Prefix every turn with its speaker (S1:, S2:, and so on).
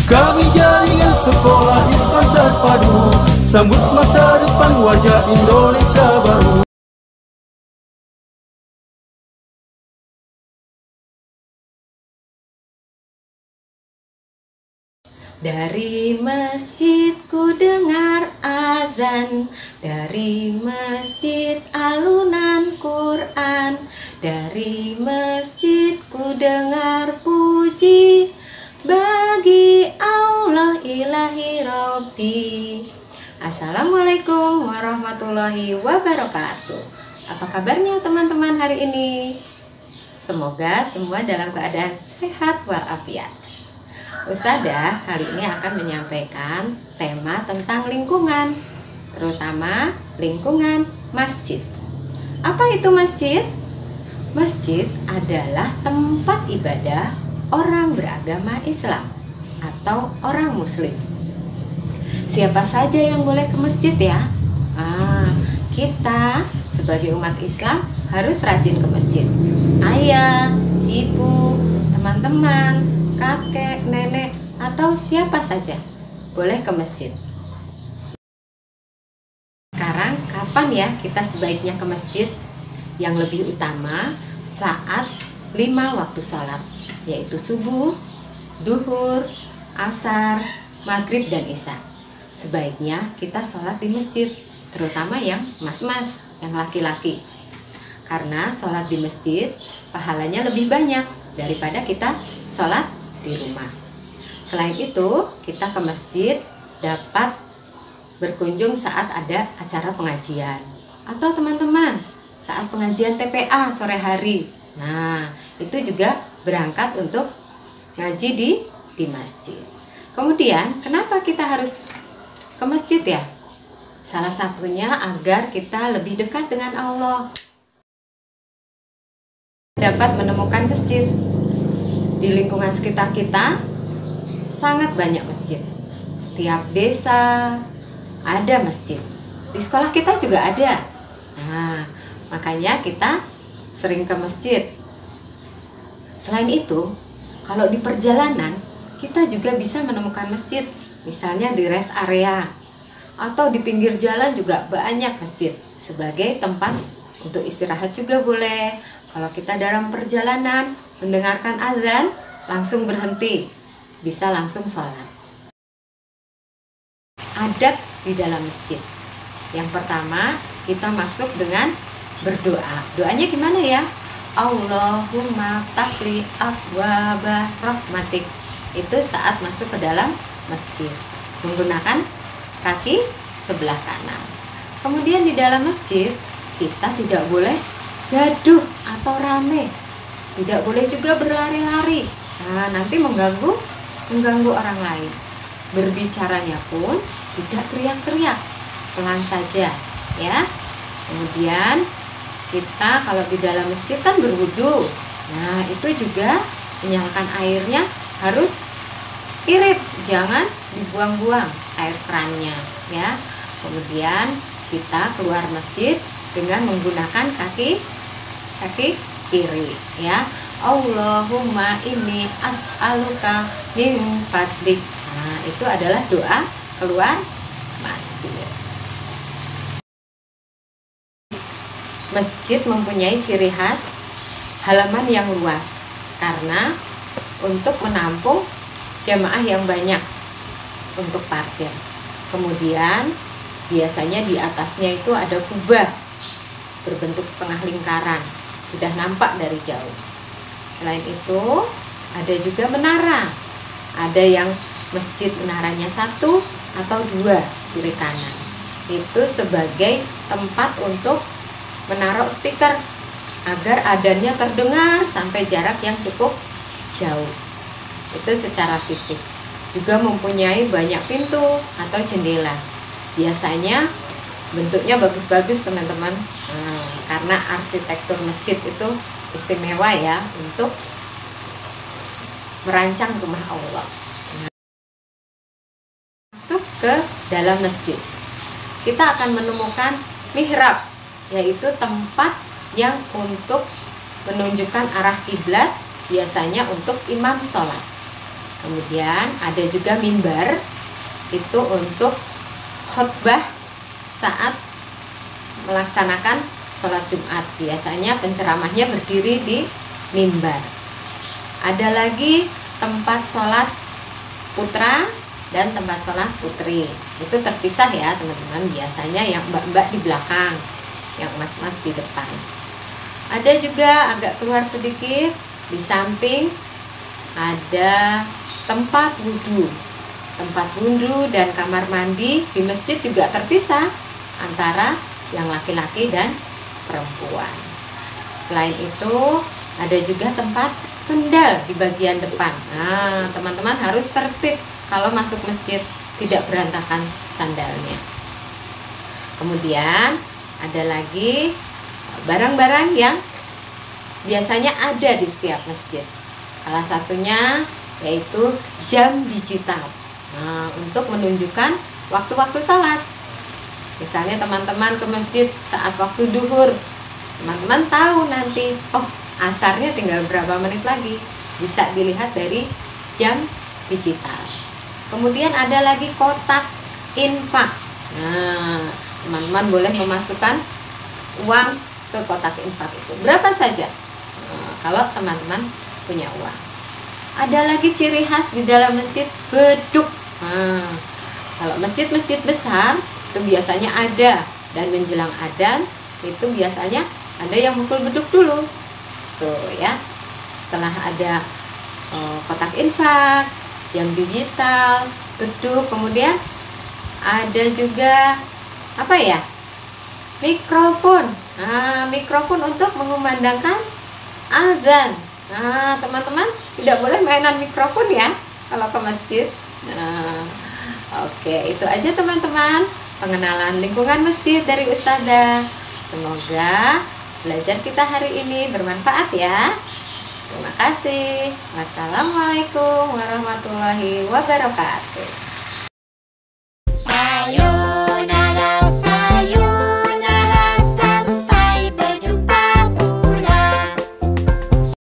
S1: Kami jaringan sekolah Islam terpadu, sambut masa depan wajah Indonesia baru.
S2: Dari masjid ku dengar azan, dari masjid alunan Quran, dari masjid ku dengar puji, bagi Allah ilahi Robbi. Assalamualaikum warahmatullahi wabarakatuh. Apa kabarnya teman-teman hari ini? Semoga semua dalam keadaan sehat walafiat. Ustadzah kali ini akan menyampaikan tema tentang lingkungan, terutama lingkungan masjid. Apa itu masjid? Masjid adalah tempat ibadah orang beragama Islam atau orang Muslim. Siapa saja yang boleh ke masjid ya? Kita sebagai umat Islam harus rajin ke masjid. Ayah, ibu, teman-teman, kakek, nenek, atau siapa saja boleh ke masjid. Sekarang kapan ya kita sebaiknya ke masjid? Yang lebih utama saat 5 waktu sholat, yaitu subuh, duhur, asar, maghrib, dan isya. Sebaiknya kita sholat di masjid, terutama yang mas-mas, yang laki-laki. Karena sholat di masjid pahalanya lebih banyak daripada kita sholat di rumah. Selain itu, kita ke masjid dapat berkunjung saat ada acara pengajian, atau teman-teman saat pengajian TPA sore hari. Nah, itu juga berangkat untuk ngaji di masjid. Kemudian, kenapa kita harus ke masjid ya? Salah satunya agar kita lebih dekat dengan Allah. Dapat menemukan masjid. Di lingkungan sekitar kita sangat banyak masjid. Setiap desa ada masjid. Di sekolah kita juga ada. Nah, makanya kita sering ke masjid. Selain itu, kalau di perjalanan kita juga bisa menemukan masjid. Misalnya di rest area atau di pinggir jalan juga banyak masjid. Sebagai tempat untuk istirahat juga boleh. Kalau kita dalam perjalanan mendengarkan azan, langsung berhenti, bisa langsung sholat. Adab di dalam masjid. Yang pertama, kita masuk dengan berdoa. Doanya gimana ya? Allahumma tafli abwaba rahmatik. Itu saat masuk ke dalam masjid, menggunakan kaki sebelah kanan. Kemudian di dalam masjid, kita tidak boleh gaduh atau rame. Tidak boleh juga berlari-lari. Nah, nanti mengganggu orang lain. Berbicaranya pun tidak teriak-teriak, pelan saja ya. Kemudian kita kalau di dalam masjid kan berwudu. Nah, itu juga menyalakan airnya harus irit, jangan dibuang-buang air kerannya ya. Kemudian kita keluar masjid dengan menggunakan kaki kiri ya. Allahumma inni as'aluka min fadlik. Nah, itu adalah doa keluar masjid. Masjid mempunyai ciri khas halaman yang luas karena untuk menampung jamaah yang banyak untuk parkir. Kemudian biasanya di atasnya itu ada kubah berbentuk setengah lingkaran, sudah nampak dari jauh. Selain itu ada juga menara. Ada yang masjid menaranya 1 atau 2 kiri kanan. Itu sebagai tempat untuk menaruh speaker agar adanya terdengar sampai jarak yang cukup jauh. Itu secara fisik. Juga mempunyai banyak pintu atau jendela. Biasanya bentuknya bagus-bagus teman-teman. Karena arsitektur masjid itu istimewa ya untuk merancang rumah Allah. Masuk ke dalam masjid, kita akan menemukan mihrab, yaitu tempat yang untuk menunjukkan arah kiblat, biasanya untuk imam sholat. Kemudian ada juga mimbar, itu untuk khutbah saat melaksanakan sholat Jumat. Biasanya penceramahnya berdiri di mimbar. Ada lagi tempat sholat putra dan tempat sholat putri. Itu terpisah ya teman-teman. Biasanya yang mbak-mbak di belakang, yang mas-mas di depan. Ada juga agak keluar sedikit, di samping ada tempat wudhu. Tempat wudhu dan kamar mandi di masjid juga terpisah antara yang laki-laki dan perempuan. Selain itu ada juga tempat sendal di bagian depan. Nah, teman-teman harus tertib kalau masuk masjid, tidak berantakan sandalnya. Kemudian ada lagi barang-barang yang biasanya ada di setiap masjid. Salah satunya yaitu jam digital. Nah, untuk menunjukkan waktu-waktu sholat. Misalnya teman-teman ke masjid saat waktu duhur, teman-teman tahu nanti, oh asarnya tinggal berapa menit lagi, bisa dilihat dari jam digital. Kemudian ada lagi kotak infak. Nah, teman-teman boleh memasukkan uang ke kotak infak itu berapa saja, kalau teman-teman punya uang. Ada lagi ciri khas di dalam masjid, beduk. Nah, kalau masjid-masjid besar itu biasanya ada, dan menjelang adzan itu biasanya ada yang mukul beduk dulu. Tuh ya. Setelah ada kotak infak, jam digital, beduk, kemudian ada juga apa ya? Mikrofon. Nah, mikrofon untuk mengumandangkan azan. Nah, teman-teman tidak boleh mainan mikrofon ya kalau ke masjid. Nah, oke, itu aja teman-teman pengenalan lingkungan masjid dari Ustazah. Semoga belajar kita hari ini bermanfaat ya. Terima kasih. Wassalamualaikum warahmatullahi wabarakatuh.